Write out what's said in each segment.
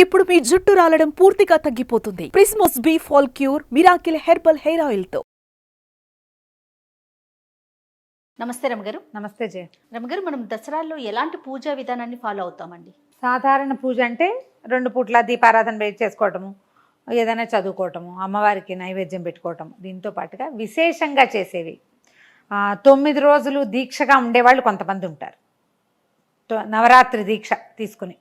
ఇప్పుడు మీ జుట్టు రాలడం పూర్తిగా తగ్గిపోతుంది. Prismos B fall cure miracle herbal hair oil తో. నమస్తే రమగారు. నమస్తే జయ. రమగారు, మనం దసరాల్లో ఎలాంటి పూజా విధానాన్ని ఫాలో అవుతామండి? సాధారణ పూజ అంటే 2 పూట్ల దీపారాధన చేసుకోవటము, ఏదైనా చదువుకోవటము, అమ్మవారికి నైవేద్యం పెట్టుకోవటము. దీంతో పాటుగా విశేషంగా చేసేవి 9 రోజులు దీక్షగా ఉండేవాళ్ళు కొంతమంది ఉంటారు. నవరాత్రి దీక్ష తీసుకుని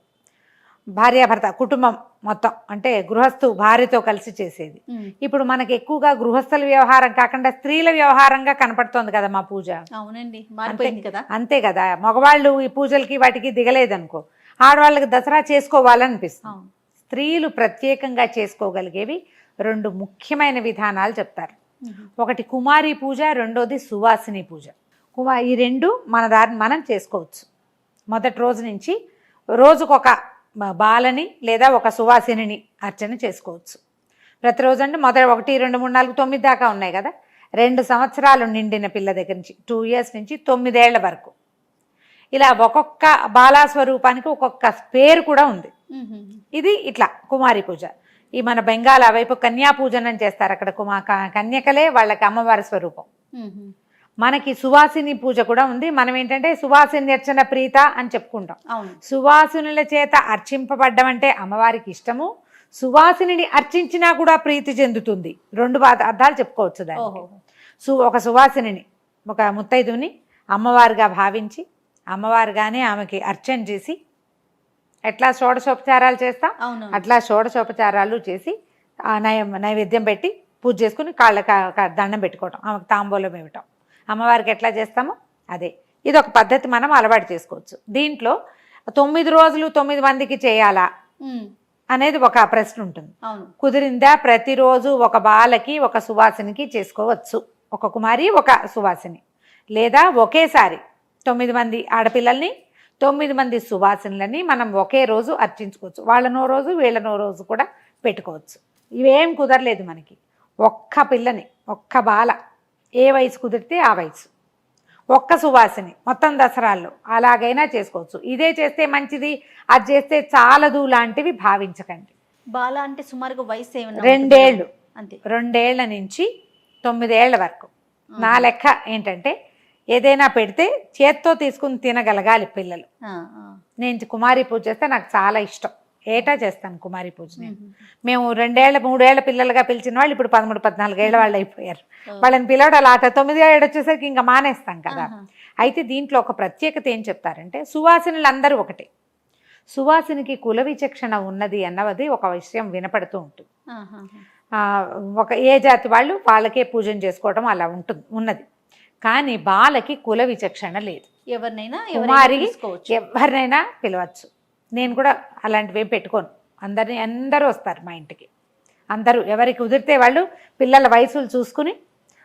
భార్యాభర్త కుటుంబం మొత్తం అంటే గృహస్థు భార్యతో కలిసి చేసేది. ఇప్పుడు మనకి ఎక్కువగా గృహస్థుల వ్యవహారం కాకుండా స్త్రీల వ్యవహారంగా కనపడుతోంది కదా మా పూజ. అవునండి, మారిపోయింది కదా. అంతే కదా, మగవాళ్ళు ఈ పూజలకి వాటికి దిగలేదనుకో, ఆడవాళ్ళకి దసరా చేసుకోవాలనిపిస్తుంది. స్త్రీలు ప్రత్యేకంగా చేసుకోగలిగేవి 2 ముఖ్యమైన విధానాలు చెప్తారు. ఒకటి కుమారి పూజ, రెండోది సువాసిని పూజ. ఈ 2 మన దారిని మనం చేసుకోవచ్చు. మొదటి రోజు నుంచి రోజుకొక బాలని లేదా ఒక సువాసిని అర్చన చేసుకోవచ్చు. ప్రతిరోజు అంటే మొదటి 1, 2, 3, 4, 9 దాకా ఉన్నాయి కదా. 2 సంవత్సరాలు నిండిన పిల్ల దగ్గర నుంచి 2 years నుంచి 9 ఏళ్ల వరకు ఇలా ఒక్కొక్క బాలాస్వరూపానికి ఒక్కొక్క పేరు కూడా ఉంది. ఇది ఇట్లా కుమారి పూజ. ఈ మన బెంగాల్ వైపు కన్యా పూజనం చేస్తారు. అక్కడ కన్యకలే వాళ్ళకి అమ్మవారి స్వరూపం. మనకి సువాసిని పూజ కూడా ఉంది. మనం ఏంటంటే సువాసిని అర్చన ప్రీత అని చెప్పుకుంటాం. సువాసినుల చేత అర్చింపబడ్డం అంటే అమ్మవారికి ఇష్టము. సువాసిని అర్చించినా కూడా ప్రీతి చెందుతుంది. 2 అర్థాలు చెప్పుకోవచ్చు దానికి. ఒక సువాసిని, ఒక ముత్తైదుని అమ్మవారిగా భావించి అమ్మవారిగానే ఆమెకి అర్చన చేసి, ఎట్లా షోడశోపచారాలు చేస్తాం అట్లా షోడశోపచారాలు చేసి నైవేద్యం పెట్టి పూజ చేసుకుని కాళ్ళకి దండం పెట్టుకోవటం, ఆమెకు తాంబూలం ఇవ్వటం. అమ్మవారికి ఎట్లా చేస్తామో అదే. ఇది ఒక పద్ధతి మనం అలవాటు చేసుకోవచ్చు. దీంట్లో 9 రోజులు 9 మందికి చేయాలా అనేది ఒక ప్రశ్న ఉంటుంది. కుదిరిందా? ప్రతిరోజు ఒక బాలకి ఒక సువాసినికి చేసుకోవచ్చు. ఒక కుమారి ఒక సువాసిని, లేదా ఒకేసారి 9 మంది ఆడపిల్లల్ని 9 మంది సువాసినులని మనం ఒకే రోజు అర్చించుకోవచ్చు. వాళ్ళనో రోజు వీళ్ళనో రోజు కూడా పెట్టుకోవచ్చు. ఇవేం కుదరలేదు మనకి. ఒక్క పిల్లని, ఒక్క బాల, ఏ వయసు కుదిరితే ఆ వయసు, ఒక్క సువాసిని మొత్తం దసరాల్లో అలాగైనా చేసుకోవచ్చు. ఇదే చేస్తే మంచిది, అది చేస్తే చాలదు లాంటివి భావించకండి. బాల అంటే సుమారుగా వయసు ఏమన్నా 2 ఏళ్ళు, అంతే. 2 ఏళ్ల నుంచి 9 ఏళ్ల వరకు. నా లెక్క ఏంటంటే ఏదైనా పెడితే చేత్తో తీసుకుని తినగలగాలి పిల్లలు. నేను కుమారి పూజ చేస్తే నాకు చాలా ఇష్టం. ఏటా చేస్తాను కుమారి పూజ. మేము 2 ఏళ్ల 3 ఏళ్ల పిల్లలుగా పిలిచిన వాళ్ళు ఇప్పుడు 13, 14 ఏళ్ల వాళ్ళు అయిపోయారు. వాళ్ళని పిలవడాలి. 9 ఏళ్ళు వచ్చేసరికి ఇంకా మానేస్తాం కదా. అయితే దీంట్లో ఒక ప్రత్యేకత ఏం చెప్తారంటే సువాసినులు అందరూ ఒకటే. సువాసినికి కుల విచక్షణ ఉన్నది అన్నది ఒక విషయం వినపడుతూ ఉంటుంది. ఒక ఏ జాతి వాళ్ళు వాళ్ళకే పూజన చేసుకోవడం అలా ఉన్నది. కానీ బాలకి కుల విచక్షణ లేదు. ఎవరినైనా ఎవరినైనా పిలవచ్చు. నేను కూడా అలాంటివి పెట్టుకోను. అందరూ వస్తారు మా ఇంటికి. అందరూ ఎవరికి కుదిరితే వాళ్ళు పిల్లల వయసులు చూసుకుని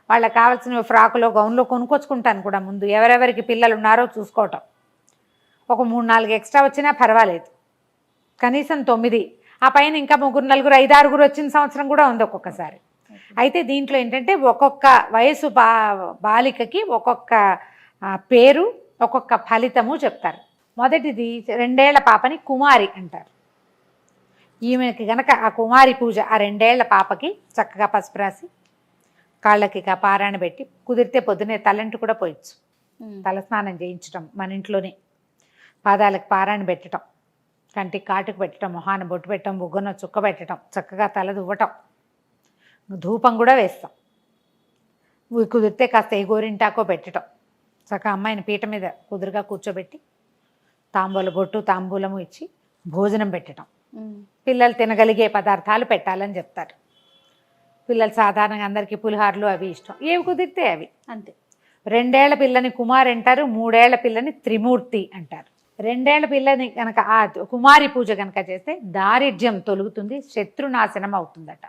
వాళ్ళకి కావాల్సిన ఫ్రాకులో గౌన్లో కొనుక్కొచ్చుకుంటాను కూడా. ముందు ఎవరెవరికి పిల్లలు ఉన్నారో చూసుకోవటం. ఒక 3, 4 ఎక్స్ట్రా వచ్చినా పర్వాలేదు. కనీసం 9, ఆ పైన ఇంకా 3, 4, 5, 6 వచ్చిన సంవత్సరం కూడా ఉంది ఒక్కొక్కసారి. అయితే దీంట్లో ఏంటంటే ఒక్కొక్క వయసు బాలికకి ఒక్కొక్క పేరు, ఒక్కొక్క ఫలితము చెప్తారు. మొదటిది 2 ఏళ్ల పాపని కుమారి అంటారు. ఈమెకి గనక ఆ కుమారి పూజ ఆ 2 ఏళ్ల పాపకి చక్కగా పసుపు రాసి కాళ్ళకి పారాయణ పెట్టి, కుదిరితే పొద్దునే తలంటి కూడా పోయచ్చు. తలస్నానం చేయించటం మన ఇంట్లోనే, పాదాలకు పారాయణ పెట్టడం, కంటికి కాటుకు పెట్టడం, మొహాన బొట్టు పెట్టడం, బుగ్గన చుక్క పెట్టడం, చక్కగా తల దువ్వటం, ధూపం కూడా వేస్తాం. కుదిరితే కాస్త ఏ గోరింటాకో పెట్టడం, చక్కగా అమ్మాయిని పీట మీద కుదురుగా కూర్చోబెట్టి బొట్టు తాంబూలము ఇచ్చి భోజనం పెట్టడం. పిల్లలు తినగలిగే పదార్థాలు పెట్టాలని చెప్తారు. పిల్లలు సాధారణంగా అందరికీ పులిహార్లు అవి ఇష్టం, ఏవి కుదిరితే అవి, అంతే. 2 ఏళ్ల పిల్లని కుమారి అంటారు, 3 ఏళ్ల పిల్లని త్రిమూర్తి అంటారు. 2 ఏళ్ల పిల్లని కనుక ఆ కుమారి పూజ కనుక చేస్తే దారిద్ర్యం తొలుగుతుంది, శత్రునాశనం అవుతుందట.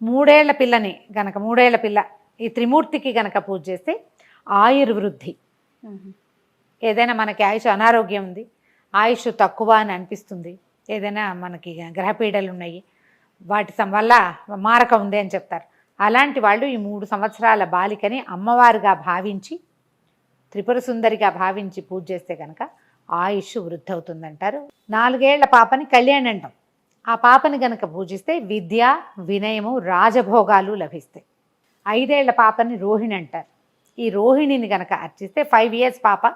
3 ఏళ్ల పిల్లని కనుక 3 ఏళ్ల పిల్ల ఈ త్రిమూర్తికి కనుక పూజ చేస్తే ఆయుర్వృద్ధి. ఏదైనా మనకి ఆయుష్ అనారోగ్యం ఉంది, ఆయుష్ తక్కువ అని అనిపిస్తుంది, ఏదైనా మనకి గ్రహపీడలు ఉన్నాయి, వాటి వల్ల మారక ఉంది అని చెప్తారు. అలాంటి వాళ్ళు ఈ 3 సంవత్సరాల బాలికని అమ్మవారిగా భావించి, త్రిపుర సుందరిగా భావించి పూజ చేస్తే కనుక ఆయుష్ వృద్ధి అవుతుందంటారు. 4 ఏళ్ల పాపని కళ్యాణి అంటాం. ఆ పాపని గనక పూజిస్తే విద్య, వినయము, రాజభోగాలు లభిస్తాయి. 5 ఏళ్ల పాపని రోహిణి అంటారు. ఈ రోహిణిని గనక అర్చిస్తే 5 years పాప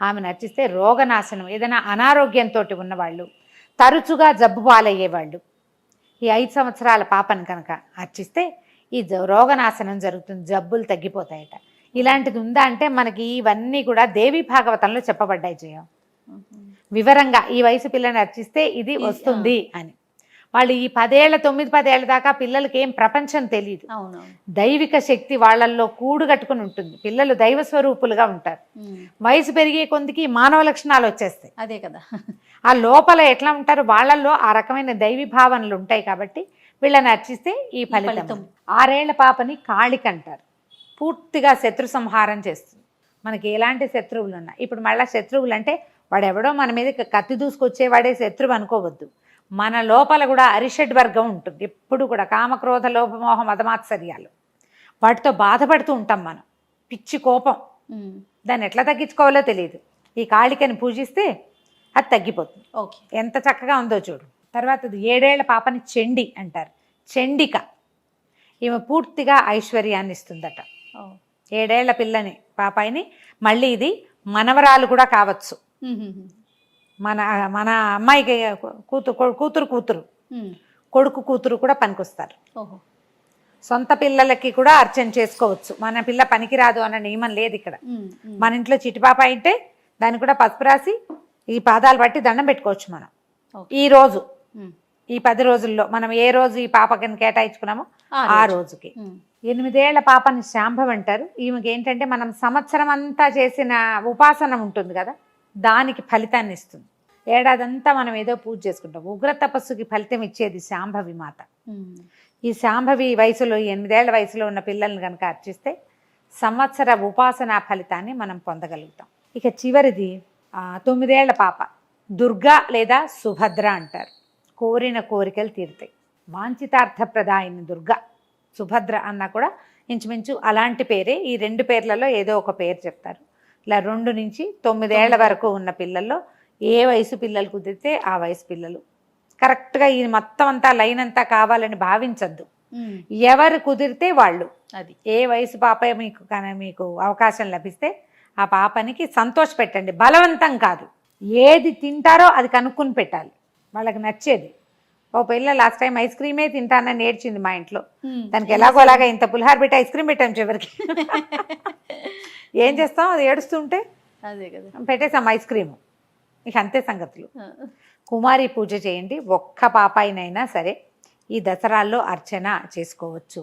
ఆమెను అర్చిస్తే రోగనాశనం, ఏదైనా అనారోగ్యంతో ఉన్నవాళ్ళు, తరచుగా జబ్బు పాలయ్యేవాళ్ళు ఈ 5 సంవత్సరాల పాపను కనుక అర్చిస్తే ఈ రోగనాశనం జరుగుతుంది, జబ్బులు తగ్గిపోతాయట. ఇలాంటిది ఉందా అంటే మనకి ఇవన్నీ కూడా దేవి భాగవతంలో చెప్పబడ్డాయి జయ. వివరంగా ఈ వయసు పిల్లని అర్చిస్తే ఇది వస్తుంది అని. వాళ్ళు ఈ 10 ఏళ్ల 9-10 ఏళ్ల దాకా పిల్లలకి ఏం ప్రపంచం తెలియదు. దైవిక శక్తి వాళ్ళల్లో కూడు కట్టుకుని ఉంటుంది. పిల్లలు దైవ స్వరూపులుగా ఉంటారు. వయసు పెరిగే కొందికి మానవ లక్షణాలు వచ్చేస్తాయి. అదే కదా, ఆ లోపల ఎట్లా ఉంటారు వాళ్ళల్లో ఆ రకమైన దైవీ భావనలు ఉంటాయి. కాబట్టి వీళ్ళని అర్చిస్తే ఈ ఫలితం. 6 ఏళ్ల పాపని కాళిక అంటారు. పూర్తిగా శత్రు సంహారం చేస్తుంది. మనకి ఎలాంటి శత్రువులు ఉన్నా, ఇప్పుడు మళ్ళీ శత్రువులు అంటే వాడు ఎవడో మన మీద కత్తి దూసుకొచ్చేవాడే శత్రువు అనుకోవద్దు. మన లోపల కూడా అరిషడ్ వర్గం ఉంటుంది. ఎప్పుడు కూడా కామక్రోధ లోభమోహ మదమాత్సర్యాలు, వాటితో బాధపడుతూ ఉంటాం మనం. పిచ్చి కోపం, దాన్ని ఎట్లా తగ్గించుకోవాలో తెలియదు. ఈ కాళికని పూజిస్తే అది తగ్గిపోతుంది. ఓకే, ఎంత చక్కగా ఉందో చూడు. తర్వాత 7 ఏళ్ల పాపని చండి అంటారు. చండిక ఈమె పూర్తిగా ఐశ్వర్యాన్ని ఇస్తుందట. 7 ఏళ్ల పిల్లని పాపాయిని మళ్ళీ ఇది మనవరాలు కూడా కావచ్చు. మన మన అమ్మాయికి కూతురు కొడుకు కూతురు కూడా పనికొస్తారు. సొంత పిల్లలకి కూడా అర్చన చేసుకోవచ్చు. మన పిల్ల పనికిరాదు అన్న నియమం లేదు ఇక్కడ. మన ఇంట్లో చిటిపాప అయితే దాన్ని కూడా పసుపు రాసి ఈ పాదాలు బట్టి దండం పెట్టుకోవచ్చు మనం. ఈ రోజు ఈ 10 రోజుల్లో మనం ఏ రోజు ఈ పాపకి కేటాయించుకున్నామో ఆ రోజుకి. 8 ఏళ్ల పాపని శాంభవి అంటారు. ఈమెకి ఏంటంటే మనం సంవత్సరం అంతా చేసిన ఉపాసన ఉంటుంది కదా, దానికి ఫలితాన్ని ఇస్తుంది. ఏడాదంతా మనం ఏదో పూజ చేసుకుంటాం. ఉగ్ర తపస్సుకి ఫలితం ఇచ్చేది శాంభవి మాత. ఈ శాంభవి వయసులో 8 ఏళ్ల వయసులో ఉన్న పిల్లల్ని కనుక అర్చిస్తే సంవత్సర ఉపాసన ఫలితాన్ని మనం పొందగలుగుతాం. ఇక చివరిది 9 ఏళ్ల పాప దుర్గా లేదా సుభద్ర అంటారు. కోరిన కోరికలు తీరుతాయి. వాంఛితార్థప్రదాయిని దుర్గా. సుభద్ర అన్నా కూడా ఇంచుమించు అలాంటి పేరే. ఈ 2 పేర్లలో ఏదో ఒక పేరు చెప్తారు. ఇలా 2 నుంచి 9 ఏళ్ల వరకు ఉన్న పిల్లల్లో ఏ వయసు పిల్లలు కుదిరితే ఆ వయసు పిల్లలు. కరెక్ట్గా ఈ మొత్తం అంతా లైన్ అంతా కావాలని భావించద్దు. ఎవరు కుదిరితే వాళ్ళు, అది ఏ వయసు పాప మీకు అవకాశం లభిస్తే ఆ పాపనికి సంతోష పెట్టండి. బలవంతం కాదు. ఏది తింటారో అది కనుక్కుని పెట్టాలి, వాళ్ళకి నచ్చేది. ఓ పిల్ల లాస్ట్ టైం ఐస్ క్రీమే తింటానని నేర్చింది మా ఇంట్లో. దానికి ఎలాగోలాగా ఇంత పులిహార పెట్టి ఐస్ క్రీమ్ పెట్టాం చివరికి. ఏం చేస్తాం, అది ఏడుస్తుంటే అదే కదా పెట్టేసాం ఐస్ క్రీము. ఇక అంతే సంగతులు. కుమారి పూజ చేయండి. ఒక్క పాపాయినైనా సరే ఈ దసరాల్లో అర్చన చేసుకోవచ్చు.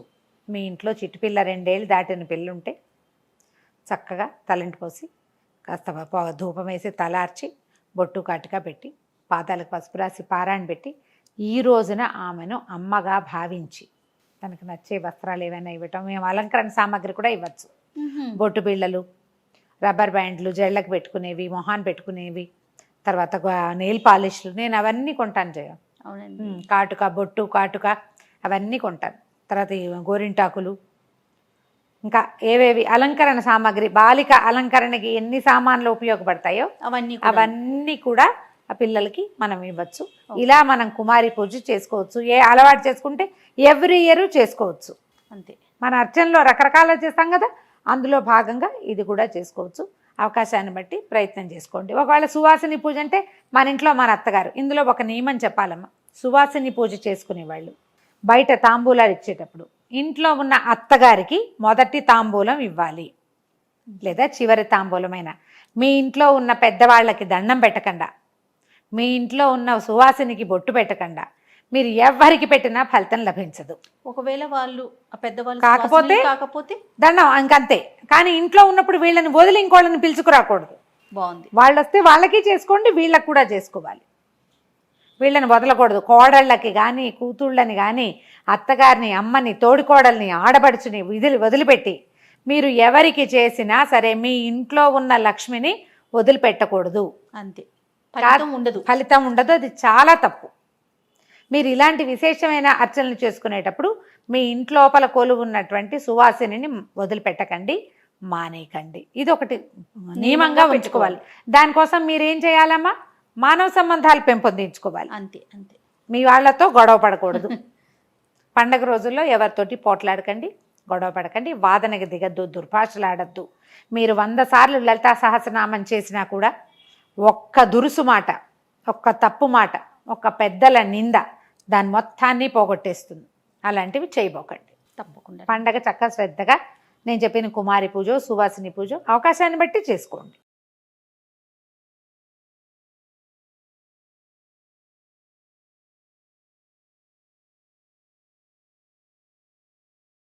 మీ ఇంట్లో చిట్టుపిల్ల 2 ఏళ్ళు దాటిన పిల్లుంటే చక్కగా తలంటి పోసి కాస్త ధూపం వేసి తలార్చి బొట్టు కాటుగా పెట్టి పాదాలకు పసుపు రాసి పారాయణ పెట్టి ఈ రోజున ఆమెను అమ్మగా భావించి తనకు నచ్చే వస్త్రాలు ఏమైనా ఇవ్వటం, మేము అలంకరణ సామాగ్రి కూడా ఇవ్వచ్చు. బొట్టు బిళ్ళలు, రబ్బర్ బ్యాండ్లు, జళ్ళకు పెట్టుకునేవి, మొహాన్ పెట్టుకునేవి, తర్వాత నెయిల్ పాలిష్లు, నేను అవన్నీ కొంటాను జయ. అవునండి, కాటుక, బొట్టు కాటుక అవన్నీ కొంటాను. తర్వాత గోరింటాకులు, ఇంకా ఏవేవి అలంకరణ సామాగ్రి, బాలిక అలంకరణకి ఎన్ని సామాన్లు ఉపయోగపడతాయో అవన్నీ కూడా ఆ పిల్లలకి మనం ఇవ్వచ్చు. ఇలా మనం కుమారి పూజ చేసుకోవచ్చు. ఏ అలవాటు చేసుకుంటే ఎవ్రీ ఇయర్ చేసుకోవచ్చు. అంతే. మన అర్చనలో రకరకాల చేస్తాం కదా, అందులో భాగంగా ఇది కూడా చేసుకోవచ్చు. అవకాశాన్ని బట్టి ప్రయత్నం చేసుకోండి. ఒకవేళ సువాసిని పూజ అంటే మన ఇంట్లో మన అత్తగారు. ఇందులో ఒక నియమం చెప్పాలమ్మా. సువాసిని పూజ చేసుకునే వాళ్ళు బయట తాంబూలాలు ఇచ్చేటప్పుడు ఇంట్లో ఉన్న అత్తగారికి మొదటి తాంబూలం ఇవ్వాలి, లేదా చివరి తాంబూలమైన. మీ ఇంట్లో ఉన్న పెద్దవాళ్ళకి దండం పెట్టకుండా, మీ ఇంట్లో ఉన్న సువాసినికి బొట్టు పెట్టకుండా మీరు ఎవరికి పెట్టినా ఫలితం లభించదు. ఒకవేళ వాళ్ళు పెద్దవాళ్ళు కాకపోతే దండం ఇంకంతే. కానీ ఇంట్లో ఉన్నప్పుడు వీళ్ళని వదిలి ఇంకోళ్ళని పిలుచుకురాకూడదు. బాగుంది. వాళ్ళు వస్తే వాళ్ళకి చేసుకోండి, వీళ్ళకి కూడా చేసుకోవాలి. వీళ్ళని వదలకూడదు. కోడళ్ళకి కానీ, కూతుళ్ళని కానీ, అత్తగారిని, అమ్మని, తోడికోడల్ని, ఆడబడుచుని వదిలిపెట్టి మీరు ఎవరికి చేసినా సరే మీ ఇంట్లో ఉన్న లక్ష్మిని వదిలిపెట్టకూడదు. అంతే, ఫలితం ఉండదు. అది చాలా తప్పు. మీరు ఇలాంటి విశేషమైన అర్చనలు చేసుకునేటప్పుడు మీ ఇంట్లోపల కొలువు ఉన్నటువంటి సువాసిని వదిలిపెట్టకండి, మానేయకండి. ఇది ఒకటి నియమంగా ఉంచుకోవాలి. దానికోసం మీరేం చేయాలమ్మా, మానవ సంబంధాలు పెంపొందించుకోవాలి. అంతే అంతే. మీ వాళ్ళతో గొడవ పడకూడదు. పండగ రోజుల్లో ఎవరితోటి పోట్లాడకండి, గొడవ పడకండి, వాదనకి దిగద్దు, దుర్భాషలాడద్దు. మీరు 100 సార్లు లలితా సహస్రనామం చేసినా కూడా ఒక్క దురుసు మాట, ఒక్క తప్పు మాట, ఒక్క పెద్దల నింద దాని మొత్తాన్ని పోగొట్టేస్తుంది. అలాంటివి చేయబోకండి. తప్పకుండా పండగ చక్కగా శ్రద్ధగా నేను చెప్పిన కుమారి పూజ, సువాసిని పూజ అవకాశాన్ని బట్టి చేసుకోండి.